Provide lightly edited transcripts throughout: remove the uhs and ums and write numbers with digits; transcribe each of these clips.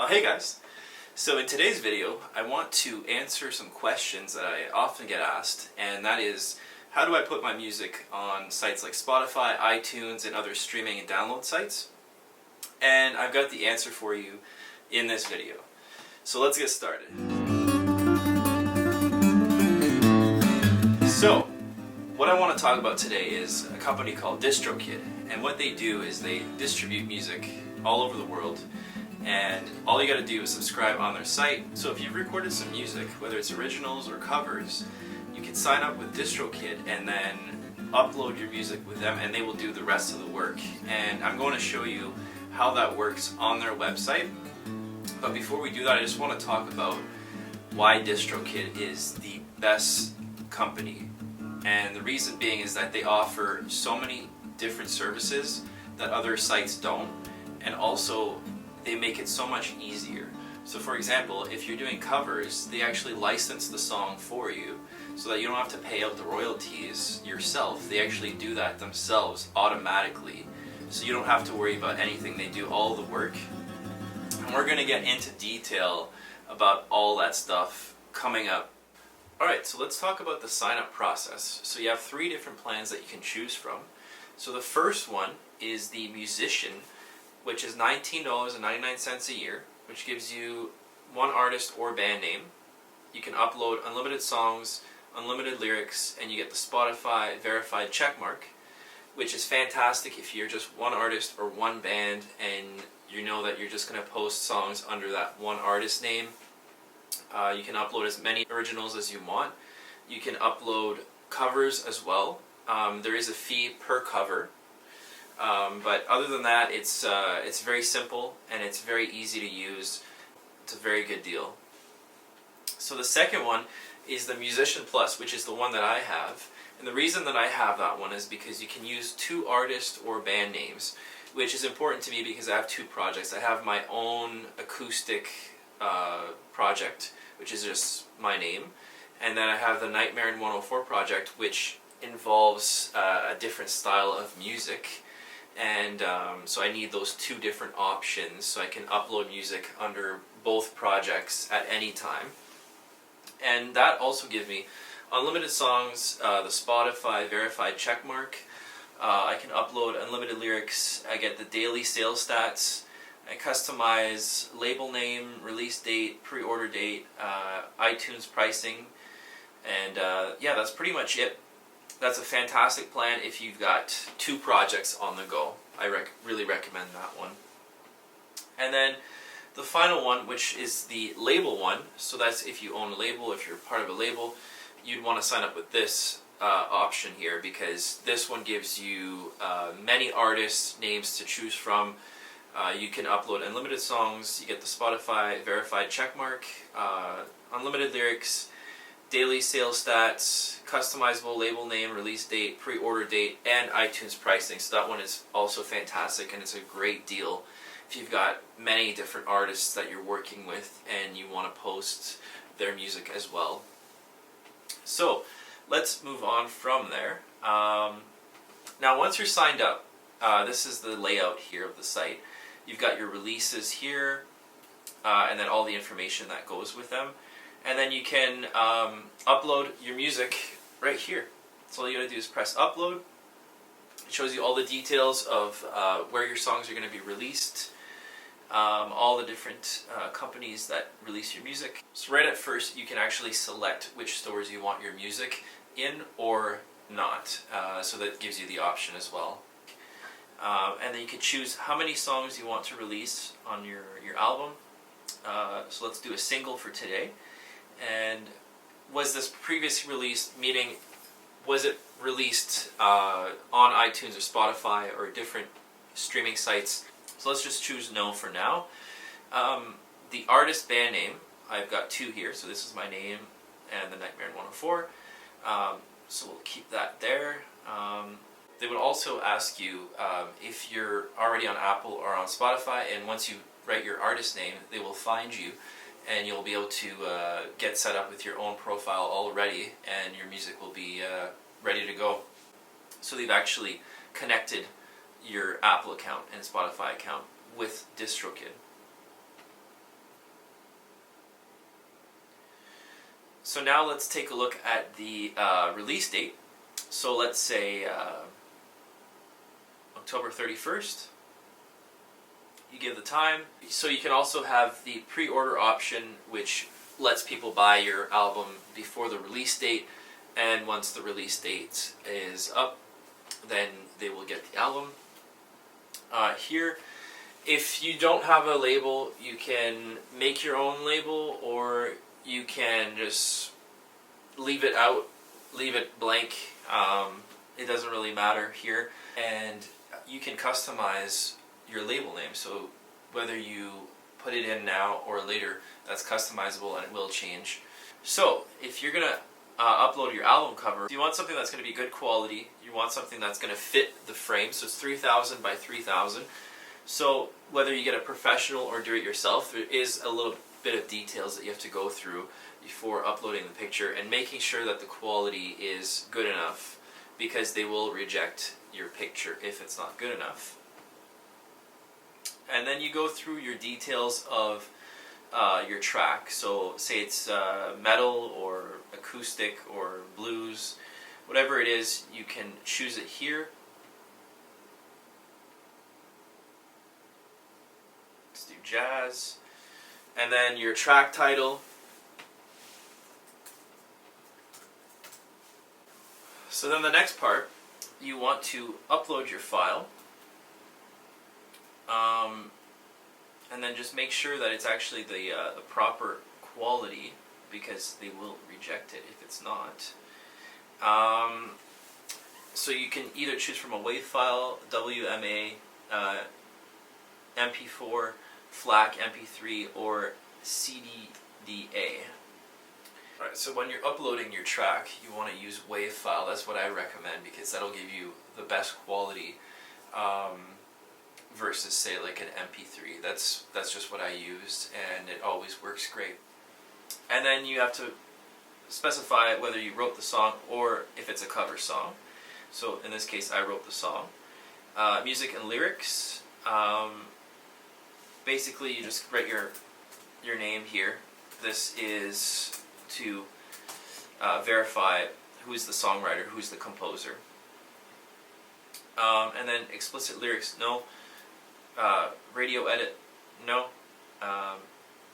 Hey guys! So in today's video, I want to answer some questions that I often get asked, and that is, how do I put my music on sites like Spotify, iTunes, and other streaming and download sites? And I've got the answer for you in this video. So let's get started. So, what I want to talk about today is a company called DistroKid, and what they do is they distribute music all over the world, and all you gotta do is subscribe on their site. So if you've recorded some music, whether it's originals or covers, you can sign up with DistroKid and then upload your music with them, and they will do the rest of the work. And I'm going to show you how that works on their website. But before we do that, I just want to talk about why DistroKid is the best company. And the reason being is that they offer so many different services that other sites don't, and also they make it so much easier. So for example, if you're doing covers, they actually license the song for you so that you don't have to pay out the royalties yourself. They actually do that themselves automatically, so you don't have to worry about anything. They do all the work. And we're going to get into detail about all that stuff coming up. Alright, so let's talk about the sign-up process. So you have 3 different plans that you can choose from. So the first one is the Musician, which is $19.99 a year, which gives you one artist or band name. You can upload unlimited songs, unlimited lyrics, and you get the Spotify verified checkmark, which is fantastic if you're just one artist or one band and you know that you're just going to post songs under that one artist name. You can upload as many originals as you want. You can upload covers as well. There is a fee per cover. But other than that, it's very simple and it's very easy to use. It's a very good deal. So the second one is the Musician Plus, which is the one that I have. And the reason that I have that one is because you can use 2 artist or band names, which is important to me because I have 2 projects. I have my own acoustic project, which is just my name, and then I have the Nightmare in 104 project, which involves a different style of music. And so I need those 2 different options so I can upload music under both projects at any time. And that also gives me unlimited songs, the Spotify verified checkmark. I can upload unlimited lyrics. I get the daily sales stats. I customize label name, release date, pre-order date, iTunes pricing, and yeah, that's pretty much it. That's a fantastic plan if you've got 2 projects on the go. I really recommend that one. And then the final one, which is the label one, so that's if you own a label, if you're part of a label, you'd want to sign up with this option here, because this one gives you many artists' names to choose from. You can upload unlimited songs, you get the Spotify verified checkmark, unlimited lyrics, daily sales stats, customizable label name, release date, pre-order date, and iTunes pricing. So that one is also fantastic, and it's a great deal if you've got many different artists that you're working with and you want to post their music as well. So let's move on from there. Now once you're signed up, this is the layout here of the site. You've got your releases here, and then all the information that goes with them. And then you can upload your music right here. So all you gotta do is press upload. It shows you all the details of where your songs are gonna be released, all the different companies that release your music. So right at first, you can actually select which stores you want your music in or not. So that gives you the option as well. And then you can choose how many songs you want to release on your album. So let's do a single for today. And was this previous release, meaning was it released on iTunes or Spotify or different streaming sites? So let's just choose no for now. The artist band name, I've got 2 here, so this is my name and the Nightmare in 104. So we'll keep that there. They would also ask you if you're already on Apple or on Spotify, and once you write your artist name, they will find you and you'll be able to get set up with your own profile already, and your music will be ready to go. So they've actually connected your Apple account and Spotify account with DistroKid. So now let's take a look at the release date. So let's say October 31st. You give the time. So you can also have the pre-order option, which lets people buy your album before the release date, and once the release date is up, then they will get the album. Here, if you don't have a label, you can make your own label, or you can just leave it out, leave it blank. It doesn't really matter here, and you can customize your label name. So whether you put it in now or later, that's customizable and it will change. So if you're gonna upload your album cover, you want something that's going to be good quality. You want something that's going to fit the frame. So it's 3000 by 3000. So whether you get a professional or do it yourself, there is a little bit of details that you have to go through before uploading the picture, and making sure that the quality is good enough, because they will reject your picture if it's not good enough. And then you go through your details of your track. So say it's metal or acoustic or blues, whatever it is, you can choose it here. Let's do jazz. And then your track title. So then the next part, you want to upload your file. And then just make sure that it's actually the proper quality, because they will reject it if it's not. So you can either choose from a WAV file, WMA, MP4, FLAC, MP3, or CDDA. Alright, so when you're uploading your track, you want to use WAV file. That's what I recommend, because that'll give you the best quality. Versus say like an MP3. That's just what I used, and it always works great. And then you have to specify whether you wrote the song or if it's a cover song. So in this case, I wrote the song. Music and lyrics. Basically, you just write your name here. This is to verify who's the songwriter, who's the composer. And then explicit lyrics, no. Radio edit, no.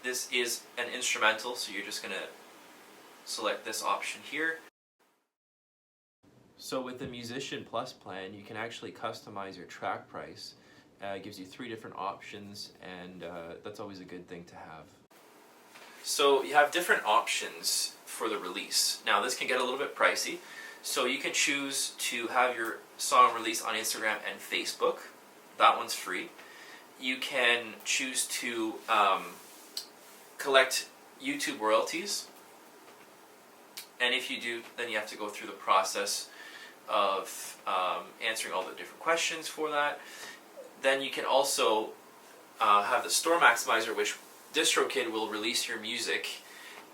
This is an instrumental, so you're just going to select this option here. So with the Musician Plus plan, you can actually customize your track price. It gives you 3 different options, and that's always a good thing to have. So you have different options for the release. Now this can get a little bit pricey, so you can choose to have your song released on Instagram and Facebook. That one's free. You can choose to collect YouTube royalties, and if you do, then you have to go through the process of answering all the different questions for that. Then you can also have the store maximizer, which DistroKid will release your music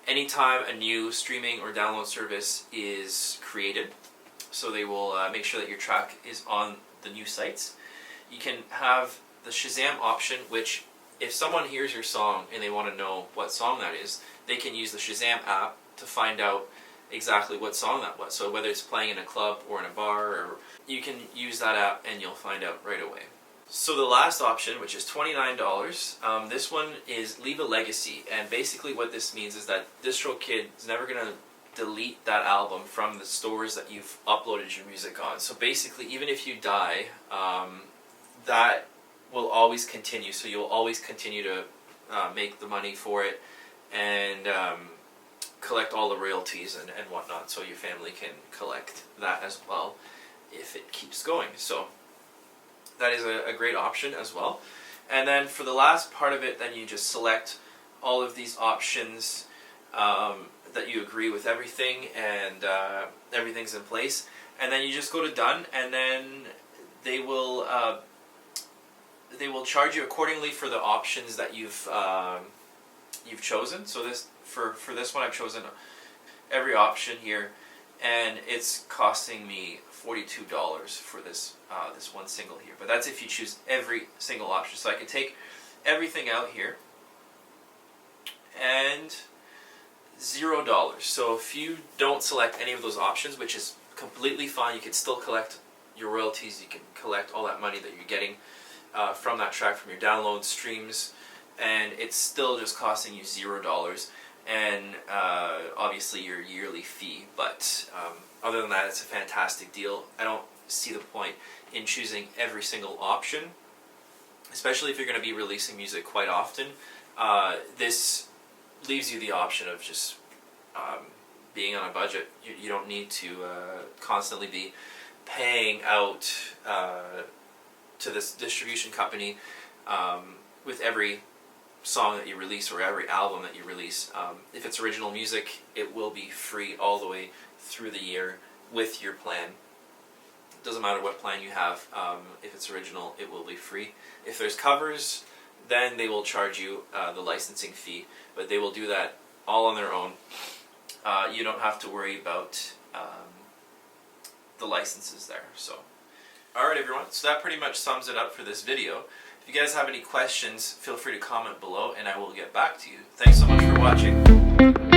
anytime a new streaming or download service is created. So they will make sure that your track is on the new sites. You can have the Shazam option, which if someone hears your song and they want to know what song that is, they can use the Shazam app to find out exactly what song that was. So whether it's playing in a club or in a bar, or you can use that app and you'll find out right away. So the last option, which is $29, this one is Leave a Legacy, and basically what this means is that DistroKid is never going to delete that album from the stores that you've uploaded your music on. So basically, even if you die, that will always continue, so you'll always continue to make the money for it, and collect all the royalties and whatnot, so your family can collect that as well if it keeps going. So that is a great option as well. And then for the last part of it, then you just select all of these options that you agree with everything, and everything's in place, and then you just go to done, and then they will charge you accordingly for the options that you've chosen. So this for this one, I've chosen every option here, and it's costing me $42 for this this one single here. But that's if you choose every single option. So I can take everything out here and $0. So if you don't select any of those options, which is completely fine, you can still collect your royalties, you can collect all that money that you're getting from that track, from your downloads, streams, and it's still just costing you $0 and obviously your yearly fee. But other than that, it's a fantastic deal. I don't see the point in choosing every single option, especially if you're going to be releasing music quite often. This leaves you the option of just being on a budget. You don't need to constantly be paying out to this distribution company with every song that you release or every album that you release. If it's original music, it will be free all the way through the year with your plan. It doesn't matter what plan you have. If it's original, it will be free. If there's covers, then they will charge you the licensing fee, but they will do that all on their own. You don't have to worry about the licenses there. So, alright everyone, so that pretty much sums it up for this video. If you guys have any questions, feel free to comment below and I will get back to you. Thanks so much for watching.